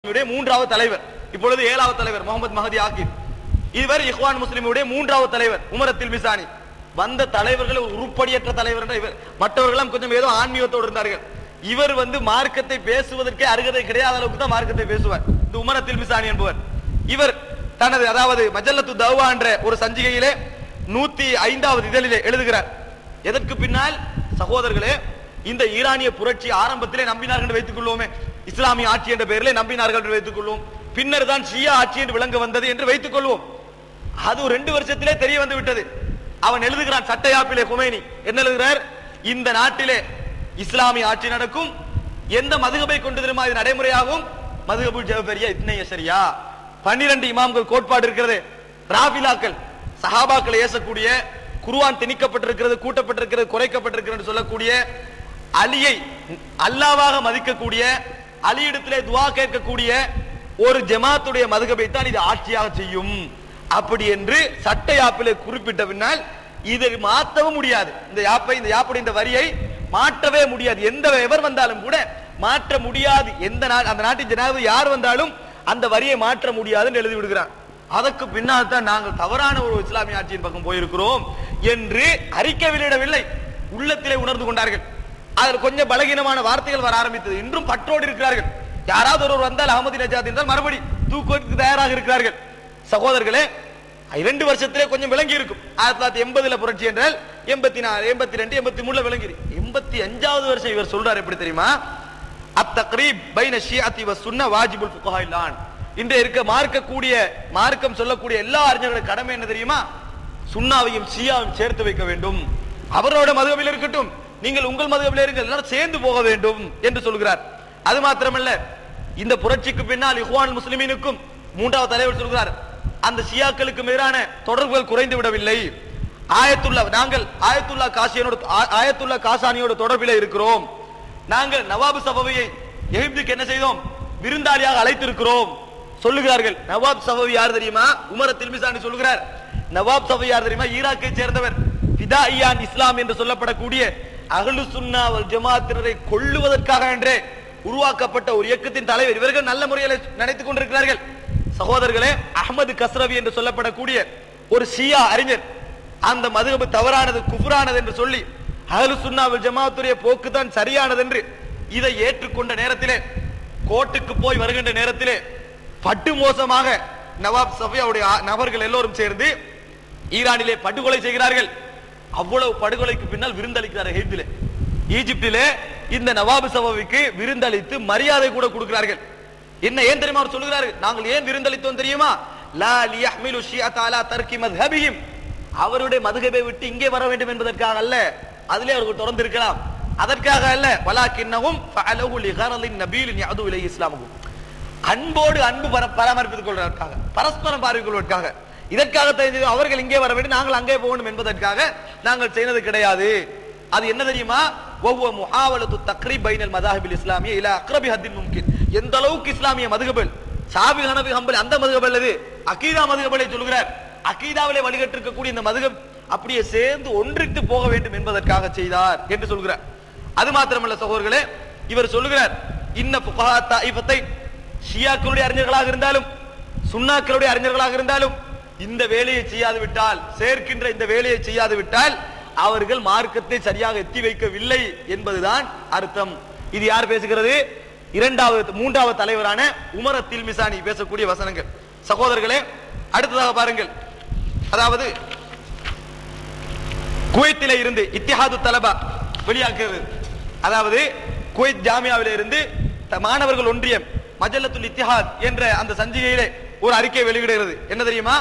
மூன்றாவது தலைவர், இப்பொழுது 7வது தலைவர் முகமது மஹதி ஆகிப். இவர் இஹ்வான் முஸ்லிமுடைய 3வது தலைவர் உமர் தில்மிசானி. வந்த தலைவர்கள் உருப்படியற்ற தலைவர் என்ற இவர். மற்றவர்களும் கொஞ்சம் ஏதோ ஆன்மீகத்தோடு இருந்தார்கள். இவர் மார்க்கத்தை பேசுவதற்கே அருகதை கிடையாத அளவுக்கு தான் மார்க்கத்தை பேசுவார். இந்த உமர் தில்மிசானி என்பவர். இவர் தனது அதாவது மஜல்லத்து தௌவா என்ற ஒரு சஞ்சிகையிலே 105வது இதழிலே எழுதுகிறார். எதற்கு பின்னால் சகோதரர்களே, இந்த ஈரானிய புரட்சி ஆரம்பத்திலே நம்பினார்கள் என்று வைத்துக் கொள்வோமே, இஸ்லாமிய ஆட்சி என்ற பெயரிலே நம்பினார்கள் என்று வைத்துக் கொள்வோம். பின்னர் தான் ஷியா ஆட்சி என்று விளங்க வந்தது என்று வைத்துக் கொள்வோம். அது 2 வருஷத்திலே தெரிய வந்து விட்டது. அவன் எழுதுகிறான் சட்டையாப்பிலே குமைனி என்ன எழுதுகிறார், இந்த நாட்டிலே இஸ்லாமிய ஆட்சி நடக்கும், எந்த மதுகபை கொண்டு தெரியுமா இது நடைமுறையாகும், மதுகபுல் ஜஃபரியா இத்னைய சரியா, 12 இமாம்கள் கோட்பாடு இருக்கிறது, ராஃபிலாக்கள் சஹாபாக்களை ஏசக்கூடிய, குர்ஆன் திணிக்கப்பட்டிருக்கிறது, கூட்டப்பட்டிருக்கிறது, குறைக்கப்பட்டிருக்கிறது சொல்லக்கூடிய, அலியை அல்லாஹ்வாக மதிக்கக்கூடிய, அலியிடத்திலே துஆ கேட்கக்கூடிய ஒரு ஜமாத்துடைய மதுகபை தான் இது ஆட்சியாக செய்யும் அப்படி என்று சட்ட யாப்பிலே குறிப்பிட்ட பின்னால் இதை மாற்றவும் முடியாது. இந்த யாப்புடைய இந்த வரியை மாற்றவே முடியாது. எந்த எவர் வந்தாலும் கூட மாற்ற முடியாது. அந்த நாட்டின் ஜனாதிபதி யார் வந்தாலும் அந்த வரியை மாற்ற முடியாது என்று எழுதி விடுகிறார். அதற்கு பின்னால் தான் நாங்கள் தவறான ஒரு இஸ்லாமிய ஆட்சியின் பக்கம் போயிருக்கிறோம் என்று அறிக்கை வெளியிடவில்லை, உள்ளத்திலே உணர்ந்து கொண்டார்கள். அதில் கொஞ்சம் பலகீனமான வார்த்தைகள் வர ஆரம்பித்தது. இன்றும் பற்றோடு இருக்கிறார்கள். யாராவது ஒருவர் வந்தால் அகமது நஜாத் என்றால் மறுபடி தூக்குவதற்கு தயாராக இருக்கிறார்கள். சகோதரர்களே, 2 வருஷத்திலே கொஞ்சம் விளங்கி இருக்கும். 1980 புரட்சி என்றால் 84, 82, 83 விளங்கி. 85வது வருஷம் இவர் சொல்றார். எப்படி தெரியுமா, அத்தக்ரீப் பைன ஷியத்தி வ சுன்ன வாஜிபுல் ஃபுகஹாயிலான். இன்று இருக்க மார்க்கம் சொல்லக்கூடிய எல்லா அறிஞர்களுடைய கடமை என்ன தெரியுமா, சுன்னாவையும் ஷியாவையும் சேர்த்து வைக்க வேண்டும். அவரோட மதுகபில் இருக்கட்டும், நீங்கள் உங்கள் மதுகபில் இருங்கள், எல்லாரும் சேர்ந்து போக வேண்டும் என்று சொல்கிறார். அது மாத்திரமல்ல, இந்த புரட்சிக்கு பின்னால் இஹ்வான் முஸ்லிமீனுக்கும் 3வது தலைவர் சொல்கிறார், அந்த ஷியாக்களுக்கு எதிரான தொடர்புகள் குறைந்து விடவில்லை. நாங்கள் ஆயத்துல்லா காசானியோட தொடர்பில் இருக்கிறோம். நாங்கள் நவாப் சஃபவியை எகிப்துக்கு என்ன செய்தோம், விருந்தாளியாக அழைத்திருக்கிறோம் சொல்லுகிறார்கள். நவாப் சஃபவி யார் தெரியுமா, உமர் தில்மிசானி சொல்லுகிறார். நவாப் சஃபவி யார் தெரியுமா, ஈராக்கை சேர்ந்தவர், ஃபிதாயியான் இஸ்லாம் என்று சொல்லப்படக்கூடிய அஹ்லு சுன்னா வல் ஜமாஅத்தினரை கொல்லுவதற்காக என்றே உருவாக்கப்பட்ட ஒரு இயக்கத்தின் தலைவர். இவர்கள் நல்ல முறையில் நினைத்துக் கொண்டிருக்கிறார்கள். சகோதரர்களே, அஹ்மது கஸ்ரவி என்று சொல்லப்படக்கூடிய ஒரு ஷியா அறிஞர் அந்த மதுஹப் தவறானது, குஃப்ரானது என்று சொல்லி அஹ்லு சுன்னா வல் ஜமாஅத்துடைய போக்கு தான் சரியானது என்று இதை ஏற்றுக்கொண்ட நேரத்திலே, கோர்ட்டுக்கு போய் வருகின்ற நேரத்திலே பட்டு மோசமாக நவாப் சஃபியாவுடைய நபர்கள் எல்லோரும் சேர்ந்து ஈரானிலே படுகொலை செய்கிறார்கள். அவ்வளவு படுகொலைக்கு பின்னால் விருந்தளிக்கிறார்கள். ஈஜிப்திலே இந்த நவாப் சஃபிக்கு விருந்தளித்து மரியாதை கூட கொடுக்கிறார்கள். என்ன ஏன் தெரியுமா அவர் சொல்கிறார்கள், நாங்கள் ஏன் விருந்தளித்தோம் தெரியுமா, லா லியஹ்மிலு ஷியத அலா தர்கி மذஹபிஹிம், அவருடைய மதுஹபை விட்டு இங்கே வர வேண்டும் என்பதற்காக அல்ல, அதிலே அவர்கள் தொடர்ந்து இருக்கலாம் அதற்காக அல்ல, வலாக்கின்னஹும் ஃபஅலஹு லிகரலின் நபீலின் யது இலை இஸ்லாமுஹும், அன்பு பராமரித்துக் கொள்வதற்காக, பரஸ்பரம் பார்த்துக் கொள்வதற்காக, இதற்காக அவர்கள் இங்கே வர வேண்டும் நாங்கள் அங்கே போகணும் என்பதற்காக நாங்கள் செய்தது கிடையாது. அது என்ன தெரியுமா, வஹுவ முஹாவலத்து தக்ரீப் பைனல் மதாஹிபில் இஸ்லாமிய இலா அக்ரபி ஹத்தின் மும்கின். எந்த அளவுக்கு இஸ்லாமிய மதுஹபல், ஷாஃபி ஹனபி ஹம்பலி அந்த மதுஹபல் அது அகீதா மதுஹபலை சொல்கிறார். அகீதாவிலே வழிகட்டிருக்கக்கூடிய இந்த மதுஹப் அப்படியே சேர்ந்து ஒன்றித்து போக வேண்டும் என்பதற்காக செய்தார் என்று சொல்கிறார். அது மாத்திரமல்ல சகோதரர்களே, இவர் சொல்லுகிறார், இன்ன ஃபுகஹா தாயிஃபத்தை, ஷியாக்களுடைய அறிஞர்களாக இருந்தாலும் சுன்னாக்களுடைய அறிஞர்களாக இருந்தாலும் இந்த வேலையை செய்யாது விட்டால், சேர்க்கின்ற இந்த வேலையை செய்யாது விட்டால் அவர்கள் மார்க்கத்தை சரியாக எத்தி வைக்கவில்லை என்பதுதான் அர்த்தம். இது யார் பேசுகிறது, 3வது தலைவரான உமர் தில்மிசானி பேசக்கூடிய வசனங்கள். சகோதரர்களே, அடுத்ததாக பாருங்கள், அதாவது குவைத்திலே இருந்து இத்திஹாது தலபா வெளியாகிறது. அதாவது குவைத் ஜாமியாவிலே இருந்து மாணவர்கள் ஒன்றியம் மஜல்லத்துல் இத்திஹாத் என்ற அந்த சஞ்சிகையிலே ஒரு அறிக்கை வெளியிடுகிறது. என்ன தெரியுமா,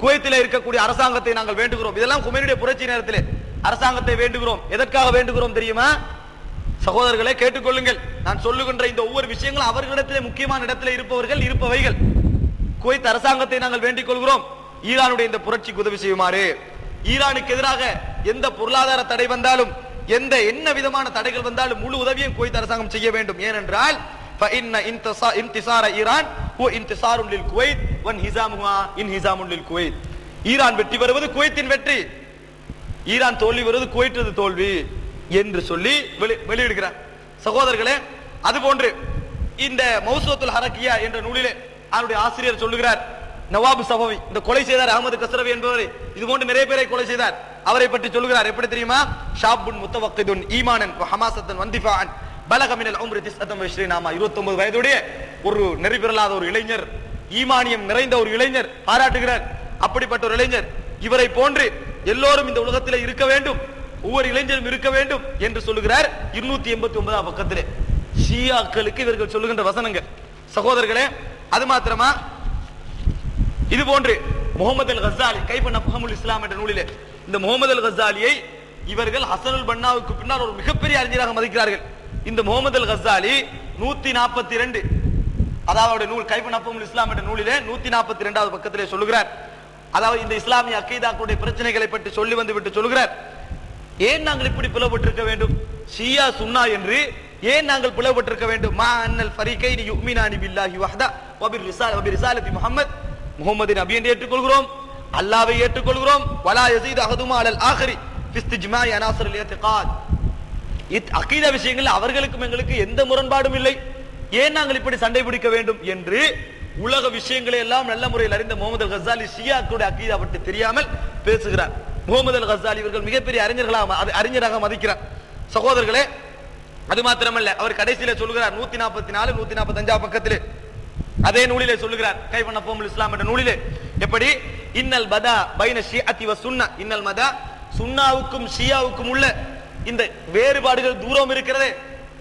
குவைத்திலே இருக்கக்கூடிய அரசாங்கத்தை நாங்கள் வேண்டுகிறோம். இதெல்லாம் குமைனுடைய புரட்சி நேரத்திலே அரசாங்கத்தை வேண்டுகிறோம். எதற்காக வேண்டுகிறோம் தெரியுமா சகோதரர்களை, கேட்டுக்கொள்ளுங்கள். நான் சொல்லுகின்ற இந்த ஒவ்வொரு விஷயங்களும் அவர்களிடத்திலே முக்கியமான இடத்திலே இருப்பவைகள். குவைத் அரசாங்கத்தை நாங்கள் வேண்டிக் கொள்கிறோம், ஈரானுடைய இந்த புரட்சிக்கு உதவி செய்யுமாறு. ஈரானுக்கு எதிராக எந்த பொருளாதார தடை வந்தாலும், என்ன விதமான தடைகள் வந்தாலும் முழு உதவியும் குவைத் அரசாங்கம் செய்ய வேண்டும். ஏனென்றால் ஈரான் வெற்றி பெறுவது குவைத்தின் வெற்றி, ஈரான் தோல்வி வருவது குவைத்தது தோல்வி என்று சொல்லி வெளியிடுகிறார். சகோதரர்களே, அதுபோன்று இந்த மௌசூத்துல் ஹரக்கியா என்ற நூலிலே அவருடைய ஆசிரியர் சொல்லுகிறார், நவாபு சபவி இந்த கொலை செய்தார் அகமது கஸ்ரவி என்பவரை, இது போன்று நிறைய பேரை கொலை செய்தார். அவரை பற்றி சொல்லுகிறார், எப்படி தெரியுமா? ஷாபுன் முத்தவக்கிதுன் ஈமானன் வ ஹமாசத்தன் வந்திஃபாஅன் பலக மினல் உம்ரி 29 நாமா, 29 வயதுடைய ஒரு நெறிபிறலாத ஒரு இளைஞர், ஈமானியம் நிறைந்த ஒரு இளைஞர் பாராட்டுகிறார். அப்படிப்பட்ட ஒரு இளைஞர், இவரை போன்று எல்லோரும் இந்த உலகத்தில் இருக்க வேண்டும், ஒவ்வொரு இளைஞரும் இருக்க வேண்டும் என்று சொல்லுகிறார். 289 பக்கத்திலே ஷியாக்களுக்கு இவர்கள் சொல்லுகின்ற வசனங்கள். சகோதரர்களே, அது மாத்திரமா, இது போன்று முகமது அல் கஸாலி கைஃப நஃபஹமுல் இஸ்லாம் என்ற நூலிலே இந்த முகமது அல் கஸாலியை இவர்கள் ஹசனுல் பன்னாவுக்கு பின்னால் ஒரு மிகப்பெரிய அறிஞராக மதிக்கிறார்கள். இந்த முகமது அல் கஸாலி 142 அதாவது நூல் கைஃப நஃபஹமுல் இஸ்லாம் என்ற நூலிலே 142வது பக்கத்திலே சொல்லுகிறார். அதாவது இந்த இஸ்லாமிய அக்கீதாக்களுடைய பிரச்சனைகளை பற்றி சொல்லி வந்து விட்டு சொல்லுகிறார், ஏன் நாங்கள் இப்படி பிளவுபட்டிருக்க வேண்டும்? ஷியா சுன்னா என்று ஏன் நாங்கள் பிளவுபட்டிருக்க வேண்டும்? மா அன்னல் ஃபரீகைனி யுமினானி பில்லாஹி வஹ்தா வ பிரிசாலத்தி முஹம்மத், முஹம்மது நபி என்று ஏற்றுக்கொள்கிறோம், அல்லாஹ்வை ஏற்றுக்கொள்கிறோம். வலா யஸீது அஹதுமா அலல் ஆகிரி ஃபி இஸ்திஜ்மாஇ அனாஸிரில் இஅ்திகாத், அகீதா விஷயங்கள் அவர்களுக்கும் எங்களுக்கு எந்த முரண்பாடும் இல்லை, ஏன் நாங்கள் இப்படி சண்டை பிடிக்க வேண்டும் என்று உலக விஷயங்களை எல்லாம் நல்ல முறையில் அறிந்த முகமது அல் கஸாலி ஷியாக்களுடைய அகீதா பற்றி தெரியாமல் பேசுகிறார். முகமது அல் கஸாலி இவர்கள் மிகப்பெரிய அறிஞராக மதிக்கிறார். சகோதரர்களே, அது மாத்திரமல்ல, அவர் கடைசியில சொல்லுகிறார் 144 145 பக்கத்திலே அதே நூலிலே சொல்லுகிறார், கைஃப நஃபஹமுல் இஸ்லாம் என்ற நூலிலே, எப்படி இன்னல் பதா பைன ஷிஅத்தி வ சுன்னா, இன்னல் மதா சுன்னாவுக்கும் ஷியாவுக்கும் உள்ள இந்த வேறுபாடுகள் தூரம் இருக்கிறதே,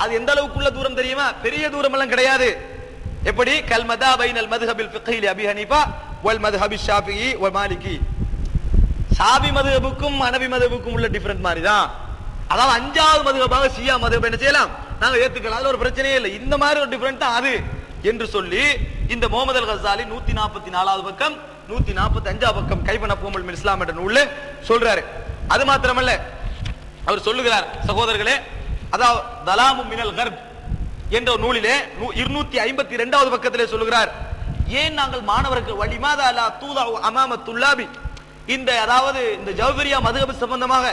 அது எந்த அளவுக்கு உள்ள தூரம் தெரியுமா? பெரிய தூரம் எல்லாம் கிடையாது. எப்படி கல் மதா பைனல் மத்ஹபில் ஃபிக்ஹி லி அபி ஹனீஃபா வல் மத்ஹபி ஷாஃபிஈ வ மாலிகி, ஷாஃபி மத்ஹபுக்கும் ஹனபி மத்ஹபுக்கும் உள்ள டிஃபரண்ட் மாதிரி தான். அதாவது 5வது மத்ஹபாக ஷியா மத்ஹப் என்ன செய்யலாம், நாங்க ஏத்துக்கலாம், அது ஒரு பிரச்சனையே இல்லை, இந்த மாதிரி ஒரு டிஃபரண்ட் தான் அது என்று சொல்லி இந்த முகமது அல் கஸாலி 144வது பக்கம் 145 பக்கம் கைஃப நஃபஹமுல் இஸ்லாம் என்ற நூல்ல சொல்றாரு. அது மாத்திரமல்ல, அவர் சொல்லுகிறார் சகோதரர்களே, அதாவது தலாமு மினல் கர்ப் என்ற நூலிலே 252வது பக்கத்திலே சொல்லுகிறார், ஏன் நாங்கள் மாணவர்கள் வலிமாதா லா தூதா அமாம துல்லாபி, இந்த அதாவது இந்த ஜவ்ஹரியா மதுஹப் சம்பந்தமாக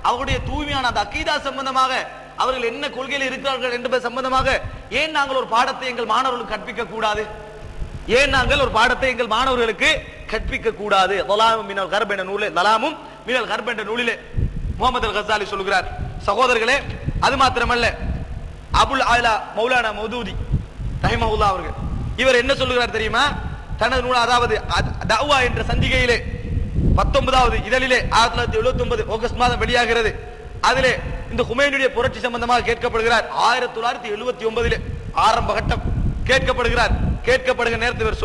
அவருடைய தூய்மையான அந்த அகீதா சம்பந்தமாக அவர்கள் என்ன கொள்கையில் இருக்கிறார்கள் என்பது சம்பந்தமாக ஏன் நாங்கள் ஒரு பாடத்தை எங்கள் மாணவர்களுக்கு கற்பிக்க கூடாது? ஏன் நாங்கள் ஒரு பாடத்தை எங்கள் மாணவர்களுக்கு கற்பிக்க கூடாது? தலாமும் மினல் கர்ப் என்ற நூலிலே, தலாமும் மினல் கர்ப் என்ற நூலிலே முகமது அல் கஸாலி சொல்லுகிறார். சகோதரர்களே, அது மாத்திரமல்ல, அபுல் ஆலா மௌலானா மௌதூதி ரஹிமஹுல்லாஹ் அவர்கள் இவர் என்ன சொல்லுகிறார் தெரியுமா? தனது நூல் அதாவது தஅவா என்ற சஞ்சிகையிலே 19வது இதழிலே 1979 ஆகஸ்ட் மாதம் வெளியாகிறது. அதிலே இந்த ஹுமைனுடைய புரட்சி சம்பந்தமாக கேட்கப்படுகிறார். 1979 ஆரம்ப கட்டம் கேட்கப்படுகிறார். கேட்கப்படுகிற நேரத்தில் இவர்